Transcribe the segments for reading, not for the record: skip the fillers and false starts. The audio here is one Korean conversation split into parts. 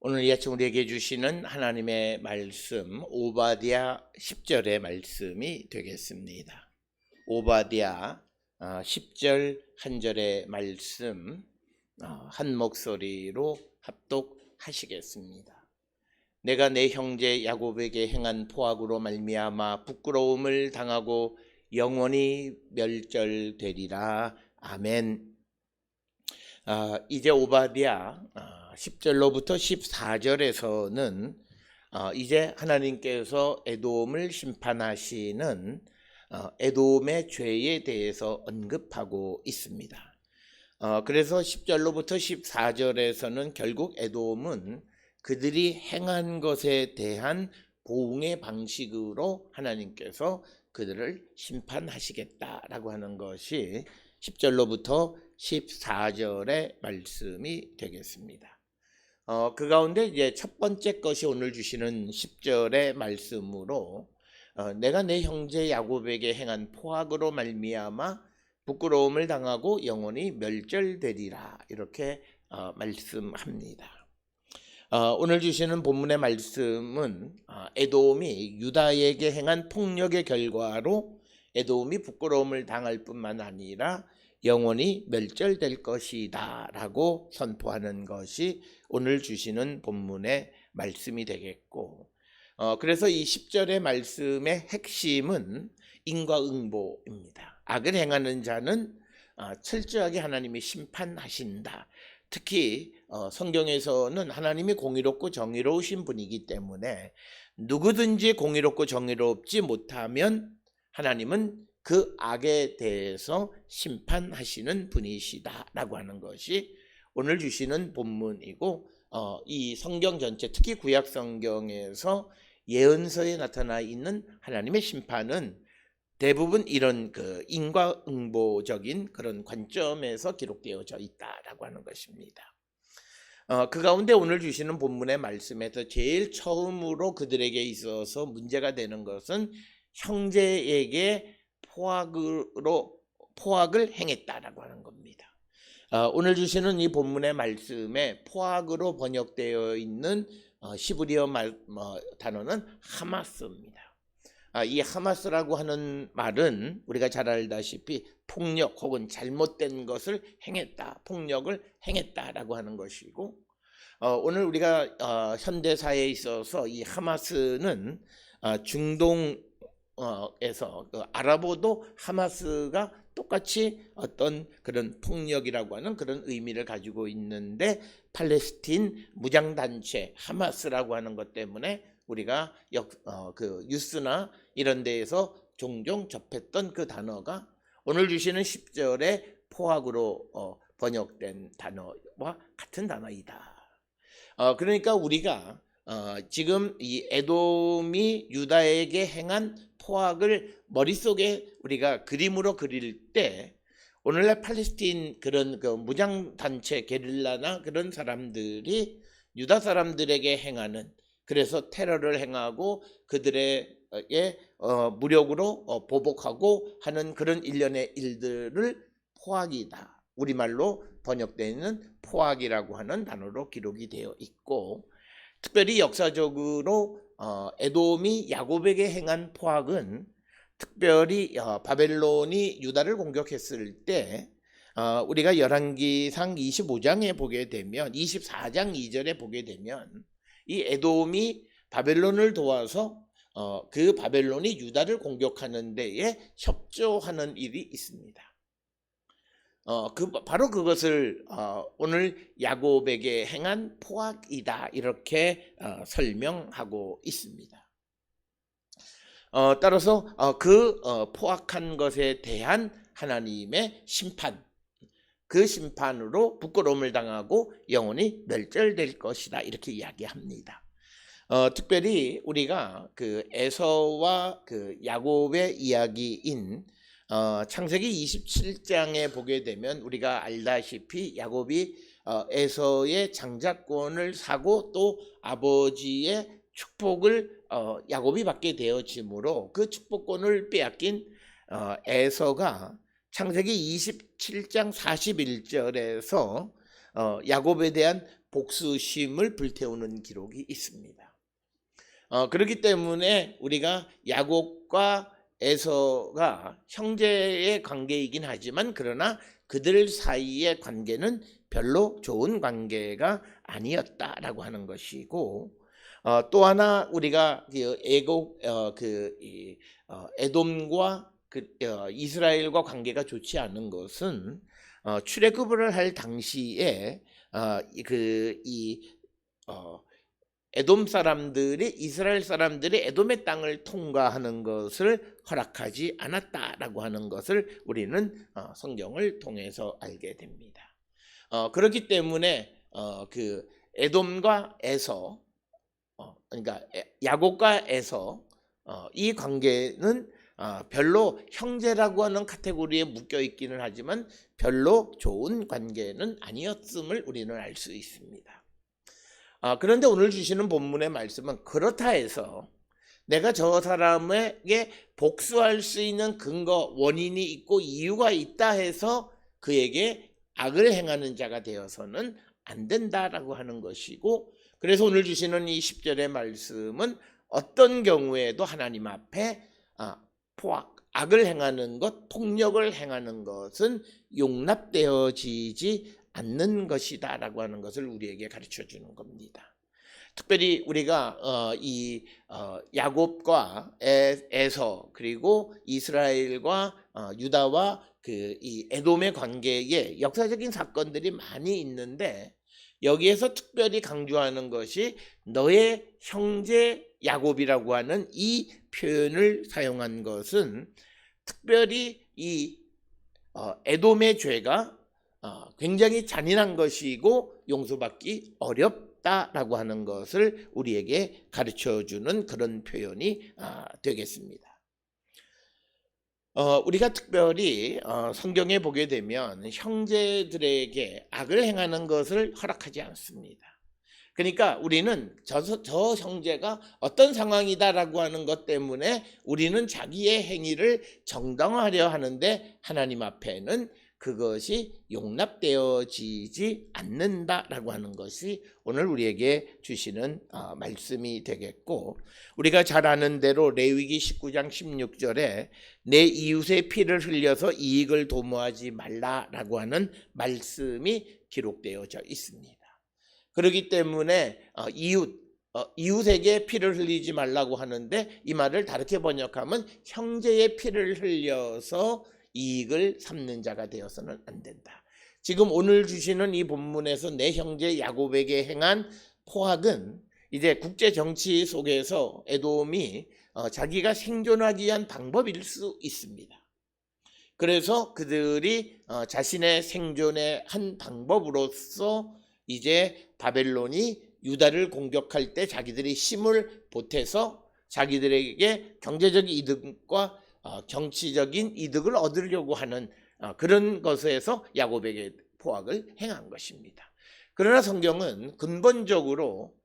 오늘 이 아침 우리에게 주시는 하나님의 말씀 오바댜 10절의 말씀이 되겠습니다. 오바댜 10절 한 절의 말씀 한 목소리로 합독하시겠습니다. 내가 내 형제 야곱에게 행한 포악으로 말미암아 부끄러움을 당하고 영원히 멸절되리라. 아멘. 이제 오바댜 10절로부터 14절에서는 이제 하나님께서 에돔을 심판하시는 에돔의 죄에 대해서 언급하고 있습니다. 그래서 10절로부터 14절에서는 결국 에돔은 그들이 행한 것에 대한 보응의 방식으로 하나님께서 그들을 심판하시겠다라고 하는 것이 10절로부터 14절의 말씀이 되겠습니다. 그 가운데 이제 첫 번째 것이 오늘 주시는 10절의 말씀으로 내가 내 형제 야곱에게 행한 포악으로 말미암아 부끄러움을 당하고 영원히 멸절되리라 이렇게 말씀합니다. 오늘 주시는 본문의 말씀은 에돔이 유다에게 행한 폭력의 결과로 에돔이 부끄러움을 당할 뿐만 아니라 영원히 멸절될 것이다 라고 선포하는 것이 오늘 주시는 본문의 말씀이 되겠고, 그래서 이 10절의 말씀의 핵심은 인과응보입니다. 악을 행하는 자는 철저하게 하나님이 심판하신다. 특히 성경에서는 하나님이 공의롭고 정의로우신 분이기 때문에 누구든지 공의롭고 정의롭지 못하면 하나님은 그 악에 대해서 심판하시는 분이시다라고 하는 것이 오늘 주시는 본문이고, 이 성경 전체 특히 구약 성경에서 예언서에 나타나 있는 하나님의 심판은 대부분 이런 인과응보적인 그런 관점에서 기록되어져 있다라고 하는 것입니다. 그 가운데 오늘 주시는 본문의 말씀에서 제일 처음으로 그들에게 있어서 문제가 되는 것은 형제에게 포악을 행했다라고 하는 겁니다. 오늘 주시는 이 본문의 말씀에 포악으로 번역되어 있는 히브리어 단어는 하마스입니다. 이 하마스라고 하는 말은 우리가 잘 알다시피 폭력 혹은 잘못된 것을 행했다, 폭력을 행했다라고 하는 것이고, 오늘 우리가 현대사에 있어서 이 하마스는 중동 에서 아랍어도 하마스가 똑같이 어떤 그런 폭력이라고 하는 그런 의미를 가지고 있는데, 팔레스틴 무장단체 하마스라고 하는 것 때문에 우리가 뉴스나 이런 데에서 종종 접했던 그 단어가 오늘 주시는 10절의 포악으로 번역된 단어와 같은 단어이다. 그러니까 우리가 지금 이 에돔이 유다에게 행한 포악을 머릿속에 우리가 그림으로 그릴 때 오늘날 팔레스틴 그런 무장단체 게릴라나 그런 사람들이 유다 사람들에게 행하는, 그래서 테러를 행하고 그들에게 무력으로 보복하고 하는 그런 일련의 일들을 포악이다, 우리말로 번역되어 있는 포악이라고 하는 단어로 기록이 되어 있고, 특별히 역사적으로 에돔이 야곱에게 행한 포악은 특별히 바벨론이 유다를 공격했을 때 우리가 열왕기상 25장에 보게 되면 24장 2절에 보게 되면 이 에돔이 바벨론을 도와서 그 바벨론이 유다를 공격하는 데에 협조하는 일이 있습니다. 바로 그것을 오늘 야곱에게 행한 포악이다 이렇게 설명하고 있습니다. 따라서 포악한 것에 대한 하나님의 심판, 그 심판으로 부끄러움을 당하고 영원히 멸절될 것이다 이렇게 이야기합니다. 특별히 우리가 에서와 야곱의 이야기인 창세기 27장에 보게 되면 우리가 알다시피 야곱이 에서의 장자권을 사고 또 아버지의 축복을 야곱이 받게 되어지므로 그 축복권을 빼앗긴 에서가 창세기 27장 41절에서 야곱에 대한 복수심을 불태우는 기록이 있습니다. 그렇기 때문에 우리가 야곱과 에서가 형제의 관계이긴 하지만 그러나 그들 사이의 관계는 별로 좋은 관계가 아니었다라고 하는 것이고, 또 하나 우리가 에돔과 이스라엘과 관계가 좋지 않은 것은 출애굽을 할 당시에 에돔 사람들이 이스라엘 사람들이 에돔의 땅을 통과하는 것을 허락하지 않았다라고 하는 것을 우리는 성경을 통해서 알게 됩니다. 그렇기 때문에 에돔과 에서, 그러니까 야곱과 에서 이 관계는 별로 형제라고 하는 카테고리에 묶여 있기는 하지만 별로 좋은 관계는 아니었음을 우리는 알 수 있습니다. 그런데 오늘 주시는 본문의 말씀은 그렇다 해서 내가 저 사람에게 복수할 수 있는 근거, 원인이 있고 이유가 있다 해서 그에게 악을 행하는 자가 되어서는 안 된다라고 하는 것이고, 그래서 오늘 주시는 이 10절의 말씀은 어떤 경우에도 하나님 앞에 악을 행하는 것, 폭력을 행하는 것은 용납되어지지 않는 것이다 라고 하는 것을 우리에게 가르쳐 주는 겁니다. 특별히 우리가 야곱과 에서 그리고 이스라엘과 유다와 이 에돔의 관계에 역사적인 사건들이 많이 있는데, 여기에서 특별히 강조하는 것이 너의 형제 야곱이라고 하는 이 표현을 사용한 것은 특별히 이 에돔의 죄가 굉장히 잔인한 것이고 용서받기 어렵다라고 하는 것을 우리에게 가르쳐주는 그런 표현이 되겠습니다. 우리가 특별히 성경에 보게 되면 형제들에게 악을 행하는 것을 허락하지 않습니다. 그러니까 우리는 저 형제가 어떤 상황이다라고 하는 것 때문에 우리는 자기의 행위를 정당화하려 하는데 하나님 앞에는 그것이 용납되어지지 않는다라고 하는 것이 오늘 우리에게 주시는 말씀이 되겠고, 우리가 잘 아는 대로 레위기 19장 16절에 내 이웃의 피를 흘려서 이익을 도모하지 말라라고 하는 말씀이 기록되어져 있습니다. 그렇기 때문에 이웃에게 피를 흘리지 말라고 하는데 이 말을 다르게 번역하면 형제의 피를 흘려서 이익을 삼는 자가 되어서는 안 된다. 지금 오늘 주시는 이 본문에서 내 형제 야곱에게 행한 포악은 이제 국제 정치 속에서 에돔이 자기가 생존하기 위한 방법일 수 있습니다. 그래서 그들이 자신의 생존의 한 방법으로서 이제 바벨론이 유다를 공격할 때 자기들이 힘을 보태서 자기들에게 경제적 이득과 정치적인 이득을 얻으려고 하는 그런 것에서 야곱에게 포악을 행한 것입니다. 그러나 성경은 근본적으로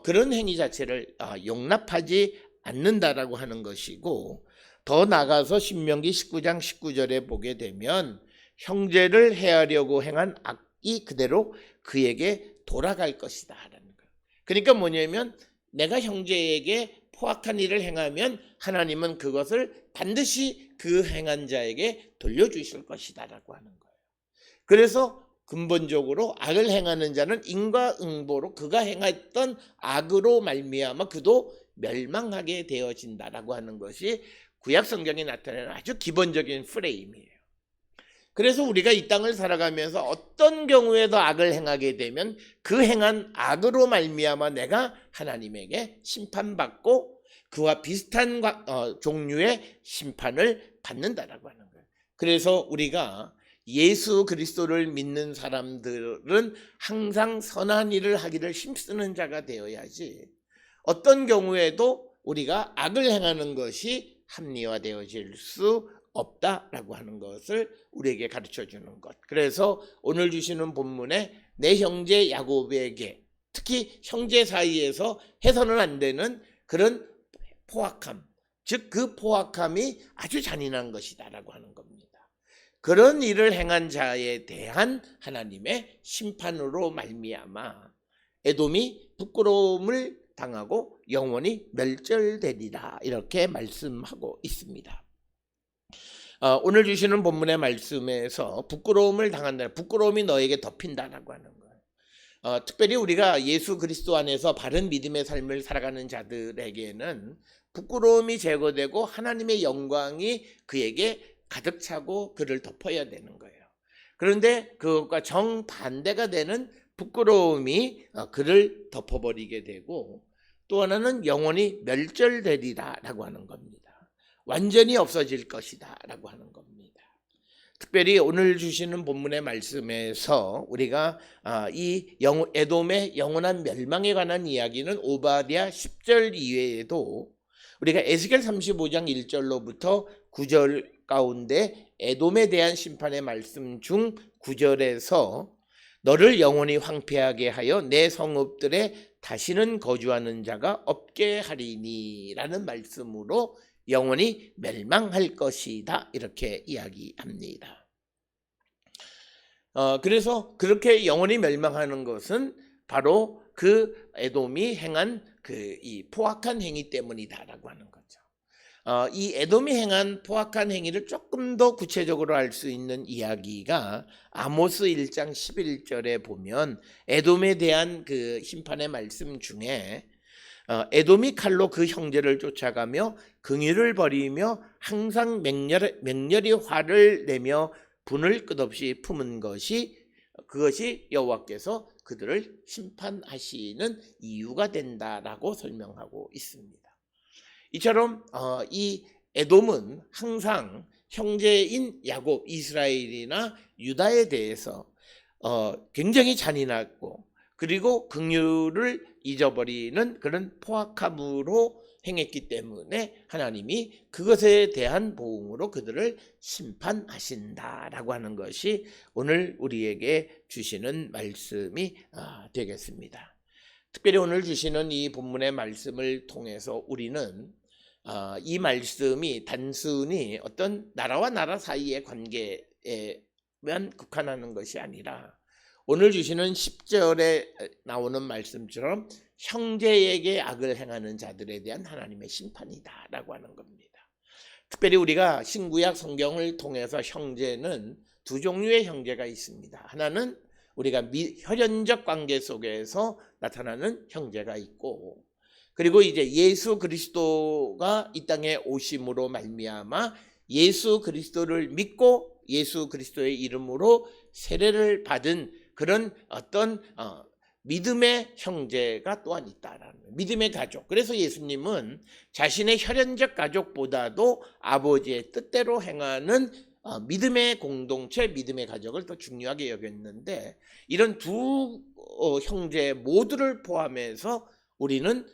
그런 행위 자체를 용납하지 않는다라고 하는 것이고, 더 나아가서 신명기 19장 19절에 보게 되면 형제를 해하려고 행한 악이 그대로 그에게 돌아갈 것이다 라는 거예요. 그러니까 뭐냐면 내가 형제에게 포악한 일을 행하면 하나님은 그것을 반드시 그 행한 자에게 돌려주실 것이다 라고 하는 거예요. 그래서 근본적으로 악을 행하는 자는 인과응보로 그가 행했던 악으로 말미암아 그도 멸망하게 되어진다라고 하는 것이 구약 성경에 나타내는 아주 기본적인 프레임이에요. 그래서 우리가 이 땅을 살아가면서 어떤 경우에도 악을 행하게 되면 그 행한 악으로 말미암아 내가 하나님에게 심판받고 그와 비슷한 종류의 심판을 받는다라고 하는 거예요. 그래서 우리가 예수 그리스도를 믿는 사람들은 항상 선한 일을 하기를 힘쓰는 자가 되어야지, 어떤 경우에도 우리가 악을 행하는 것이 합리화되어질 수 없다라고 하는 것을 우리에게 가르쳐주는 것. 그래서 오늘 주시는 본문에 내 형제 야곱에게, 특히 형제 사이에서 해서는 안 되는 그런 포악함, 즉 그 포악함이 아주 잔인한 것이다라고 하는 겁니다. 그런 일을 행한 자에 대한 하나님의 심판으로 말미암아 에돔이 부끄러움을 당하고 영원히 멸절되리라 이렇게 말씀하고 있습니다. 오늘 주시는 본문의 말씀에서 부끄러움을 당한다, 부끄러움이 너에게 덮인다라고 하는 거예요. 특별히 우리가 예수 그리스도 안에서 바른 믿음의 삶을 살아가는 자들에게는 부끄러움이 제거되고 하나님의 영광이 그에게 가득 차고 그를 덮어야 되는 거예요. 그런데 그것과 정반대가 되는 부끄러움이 그를 덮어버리게 되고, 또 하나는 영원히 멸절되리라라고 하는 겁니다. 완전히 없어질 것이다 라고 하는 겁니다. 특별히 오늘 주시는 본문의 말씀에서 우리가 이 에돔의 영원한 멸망에 관한 이야기는 오바댜 10절 이외에도 우리가 에스겔 35장 1절로부터 9절 가운데 에돔에 대한 심판의 말씀 중 9절에서 너를 영원히 황폐하게 하여 내 성읍들에 다시는 거주하는 자가 없게 하리니 라는 말씀으로 영원히 멸망할 것이다 이렇게 이야기합니다. 그래서 그렇게 영원히 멸망하는 것은 바로 그 에돔이 행한 이 포악한 행위 때문이다라고 하는 거죠. 이 에돔이 행한 포악한 행위를 조금 더 구체적으로 알 수 있는 이야기가 아모스 1장 11절에 보면 에돔에 대한 그 심판의 말씀 중에 에돔이 칼로 그 형제를 쫓아가며 긍휼을 버리며 항상 맹렬히 화를 내며 분을 끝없이 품은 그것이 여호와께서 그들을 심판하시는 이유가 된다라고 설명하고 있습니다. 이처럼 이 에돔은 항상 형제인 야곱, 이스라엘이나 유다에 대해서 굉장히 잔인하고 그리고 긍휼을 잊어버리는 그런 포악함으로 행했기 때문에 하나님이 그것에 대한 보응으로 그들을 심판하신다라고 하는 것이 오늘 우리에게 주시는 말씀이 되겠습니다. 특별히 오늘 주시는 이 본문의 말씀을 통해서 우리는 이 말씀이 단순히 어떤 나라와 나라 사이의 관계에만 국한하는 것이 아니라 오늘 주시는 10절에 나오는 말씀처럼 형제에게 악을 행하는 자들에 대한 하나님의 심판이다라고 하는 겁니다. 특별히 우리가 신구약 성경을 통해서 형제는 두 종류의 형제가 있습니다. 하나는 우리가 혈연적 관계 속에서 나타나는 형제가 있고, 그리고 이제 예수 그리스도가 이 땅에 오심으로 말미암아 예수 그리스도를 믿고 예수 그리스도의 이름으로 세례를 받은 그런 어떤 믿음의 형제가 또한 있다라는 거예요. 믿음의 가족. 그래서 예수님은 자신의 혈연적 가족보다도 아버지의 뜻대로 행하는 믿음의 공동체, 믿음의 가족을 더 중요하게 여겼는데, 이런 두 형제 모두를 포함해서 우리는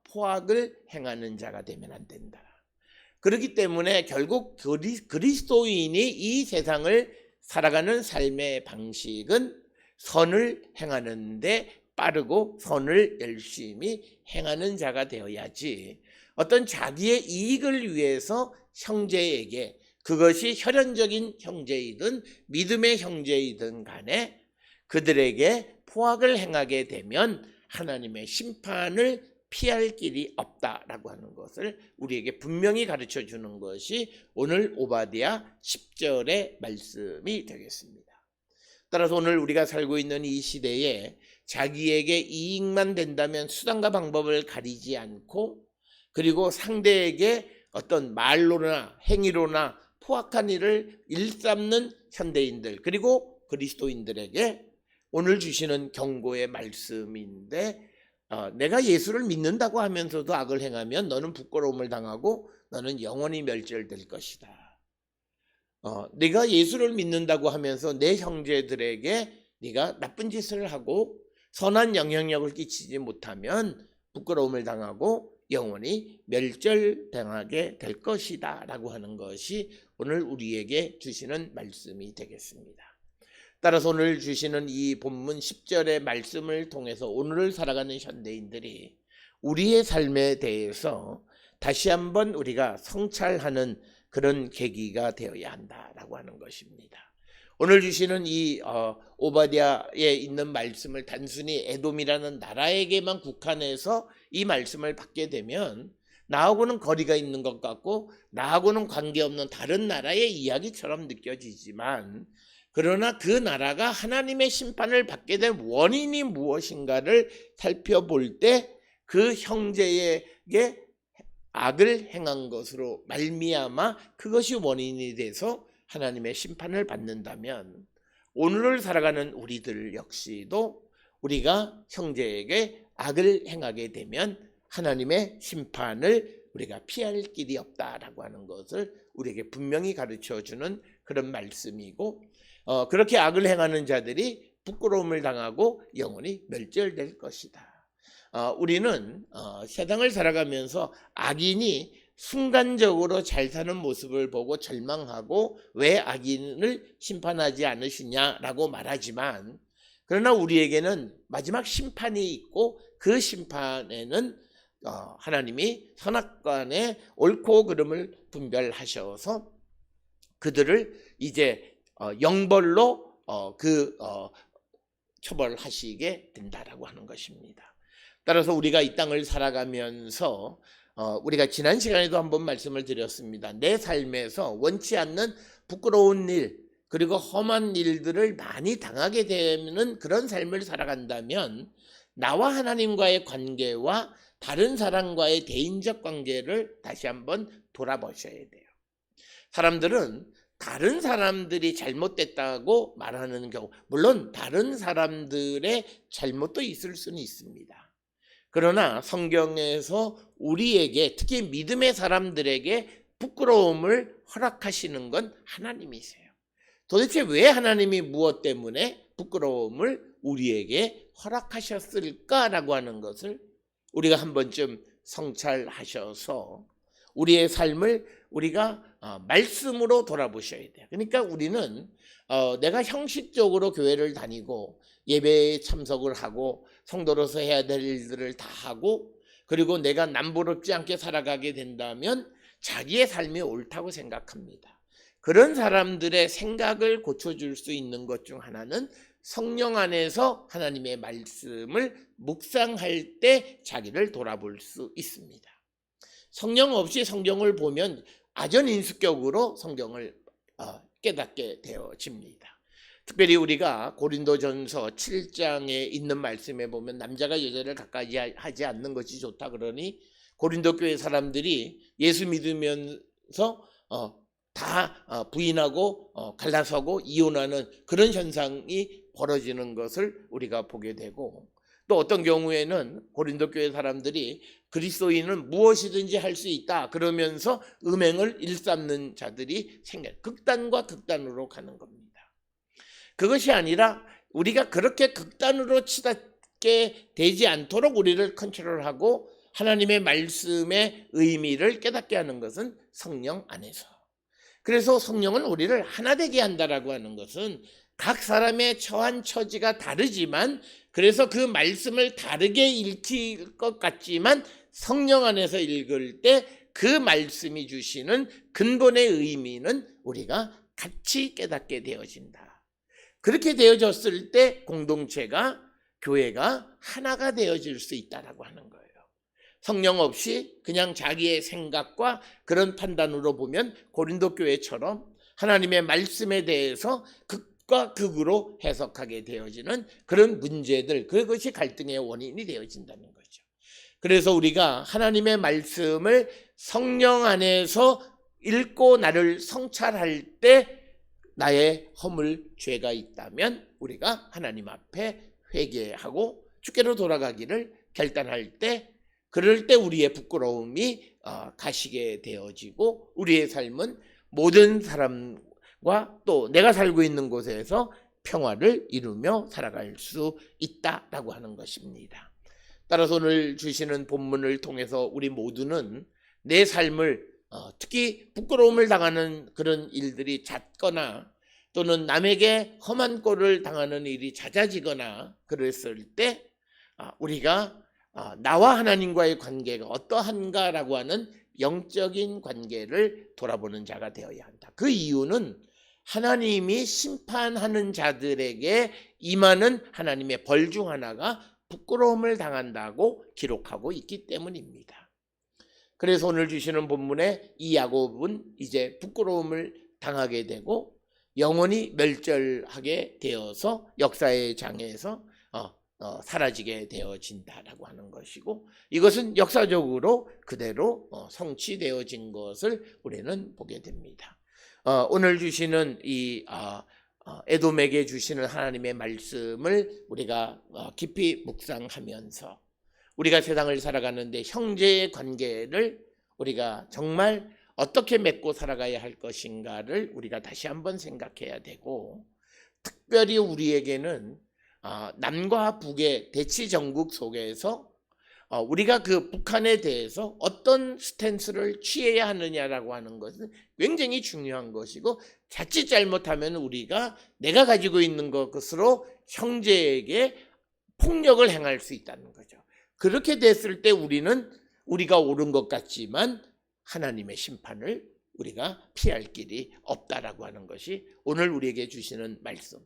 포악을 행하는 자가 되면 안 된다. 그렇기 때문에 결국 그리스도인이 이 세상을 살아가는 삶의 방식은 선을 행하는데 빠르고 선을 열심히 행하는 자가 되어야지, 어떤 자기의 이익을 위해서 형제에게, 그것이 혈연적인 형제이든 믿음의 형제이든 간에 그들에게 포악을 행하게 되면 하나님의 심판을 피할 길이 없다라고 하는 것을 우리에게 분명히 가르쳐 주는 것이 오늘 오바댜 10절의 말씀이 되겠습니다. 따라서 오늘 우리가 살고 있는 이 시대에 자기에게 이익만 된다면 수단과 방법을 가리지 않고, 그리고 상대에게 어떤 말로나 행위로나 포악한 일을 일삼는 현대인들, 그리고 그리스도인들에게 오늘 주시는 경고의 말씀인데, 내가 예수를 믿는다고 하면서도 악을 행하면 너는 부끄러움을 당하고 너는 영원히 멸절될 것이다. 네가 예수를 믿는다고 하면서 내 형제들에게 네가 나쁜 짓을 하고 선한 영향력을 끼치지 못하면 부끄러움을 당하고 영원히 멸절당하게 될 것이다 라고 하는 것이 오늘 우리에게 주시는 말씀이 되겠습니다. 따라서 오늘 주시는 이 본문 10절의 말씀을 통해서 오늘을 살아가는 현대인들이 우리의 삶에 대해서 다시 한번 우리가 성찰하는 그런 계기가 되어야 한다라고 하는 것입니다. 오늘 주시는 이 오바댜에 있는 말씀을 단순히 에돔이라는 나라에게만 국한해서 이 말씀을 받게 되면 나하고는 거리가 있는 것 같고 나하고는 관계없는 다른 나라의 이야기처럼 느껴지지만, 그러나 그 나라가 하나님의 심판을 받게 된 원인이 무엇인가를 살펴볼 때 그 형제에게 악을 행한 것으로 말미암아 그것이 원인이 돼서 하나님의 심판을 받는다면, 오늘을 살아가는 우리들 역시도 우리가 형제에게 악을 행하게 되면 하나님의 심판을 우리가 피할 길이 없다라고 하는 것을 우리에게 분명히 가르쳐주는 그런 말씀이고, 그렇게 악을 행하는 자들이 부끄러움을 당하고 영원히 멸절될 것이다. 우리는 세상을 살아가면서 악인이 순간적으로 잘 사는 모습을 보고 절망하고 왜 악인을 심판하지 않으시냐라고 말하지만, 그러나 우리에게는 마지막 심판이 있고 그 심판에는 하나님이 선악간의 옳고 그름을 분별하셔서 그들을 이제 영벌로 처벌하시게 된다라고 하는 것입니다. 따라서 우리가 이 땅을 살아가면서 우리가 지난 시간에도 한번 말씀을 드렸습니다. 내 삶에서 원치 않는 부끄러운 일 그리고 험한 일들을 많이 당하게 되는 그런 삶을 살아간다면 나와 하나님과의 관계와 다른 사람과의 대인적 관계를 다시 한번 돌아보셔야 돼요. 사람들은 다른 사람들이 잘못됐다고 말하는 경우, 물론 다른 사람들의 잘못도 있을 수는 있습니다. 그러나 성경에서 우리에게, 특히 믿음의 사람들에게 부끄러움을 허락하시는 건 하나님이세요. 도대체 왜 하나님이 무엇 때문에 부끄러움을 우리에게 허락하셨을까라고 하는 것을 우리가 한 번쯤 성찰하셔서 우리의 삶을 우리가 말씀으로 돌아보셔야 돼요. 그러니까 우리는 내가 형식적으로 교회를 다니고 예배에 참석을 하고 성도로서 해야 될 일들을 다 하고 그리고 내가 남부럽지 않게 살아가게 된다면 자기의 삶이 옳다고 생각합니다. 그런 사람들의 생각을 고쳐줄 수 있는 것 중 하나는 성령 안에서 하나님의 말씀을 묵상할 때 자기를 돌아볼 수 있습니다. 성령 없이 성경을 보면 아전인수격으로 성경을 깨닫게 되어집니다. 특별히 우리가 고린도전서 7장에 있는 말씀에 보면 남자가 여자를 가까이 하지 않는 것이 좋다 그러니 고린도 교회 사람들이 예수 믿으면서 다 부인하고 갈라서고 이혼하는 그런 현상이 벌어지는 것을 우리가 보게 되고, 또 어떤 경우에는 고린도 교회 사람들이 그리스도인은 무엇이든지 할 수 있다 그러면서 음행을 일삼는 자들이 극단과 극단으로 가는 겁니다. 그것이 아니라 우리가 그렇게 극단으로 치닫게 되지 않도록 우리를 컨트롤하고 하나님의 말씀의 의미를 깨닫게 하는 것은 성령 안에서. 그래서 성령은 우리를 하나 되게 한다라고 하는 것은 각 사람의 처한 처지가 다르지만, 그래서 그 말씀을 다르게 읽힐 것 같지만 성령 안에서 읽을 때 그 말씀이 주시는 근본의 의미는 우리가 같이 깨닫게 되어진다. 그렇게 되어졌을 때 공동체가, 교회가 하나가 되어질 수 있다라고 하는 거예요. 성령 없이 그냥 자기의 생각과 그런 판단으로 보면 고린도 교회처럼 하나님의 말씀에 대해서 극과 극으로 해석하게 되어지는 그런 문제들, 그것이 갈등의 원인이 되어진다는 거죠. 그래서 우리가 하나님의 말씀을 성령 안에서 읽고 나를 성찰할 때 나의 허물, 죄가 있다면 우리가 하나님 앞에 회개하고 주께로 돌아가기를 결단할 때, 그럴 때 우리의 부끄러움이 가시게 되어지고 우리의 삶은 모든 사람과 또 내가 살고 있는 곳에서 평화를 이루며 살아갈 수 있다라고 하는 것입니다. 따라서 오늘 주시는 본문을 통해서 우리 모두는 내 삶을 특히 부끄러움을 당하는 그런 일들이 잦거나 또는 남에게 험한 꼴을 당하는 일이 잦아지거나 그랬을 때 우리가 나와 하나님과의 관계가 어떠한가라고 하는 영적인 관계를 돌아보는 자가 되어야 한다. 그 이유는 하나님이 심판하는 자들에게 임하는 하나님의 벌 중 하나가 부끄러움을 당한다고 기록하고 있기 때문입니다. 그래서 오늘 주시는 본문에 이 야곱은 이제 부끄러움을 당하게 되고 영원히 멸절하게 되어서 역사의 장에서 사라지게 되어진다라고 하는 것이고, 이것은 역사적으로 그대로 성취되어진 것을 우리는 보게 됩니다. 오늘 주시는 이 에돔에게 주시는 하나님의 말씀을 우리가 깊이 묵상하면서 우리가 세상을 살아가는데 형제의 관계를 우리가 정말 어떻게 맺고 살아가야 할 것인가를 우리가 다시 한번 생각해야 되고, 특별히 우리에게는 남과 북의 대치 정국 속에서 우리가 그 북한에 대해서 어떤 스탠스를 취해야 하느냐라고 하는 것은 굉장히 중요한 것이고, 자칫 잘못하면 우리가 내가 가지고 있는 것으로 형제에게 폭력을 행할 수 있다는 거죠. 그렇게 됐을 때 우리가 옳은 것 같지만 하나님의 심판을 우리가 피할 길이 없다라고 하는 것이 오늘 우리에게 주시는 말씀.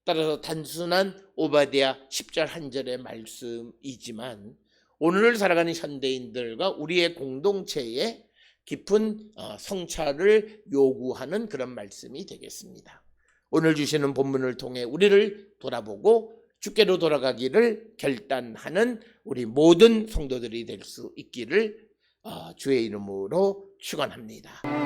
따라서 단순한 오바댜 10절 한 절의 말씀이지만 오늘 살아가는 현대인들과 우리의 공동체에 깊은 성찰을 요구하는 그런 말씀이 되겠습니다. 오늘 주시는 본문을 통해 우리를 돌아보고 주께로 돌아가기를 결단하는 우리 모든 성도들이 될 수 있기를 주의 이름으로 축원합니다.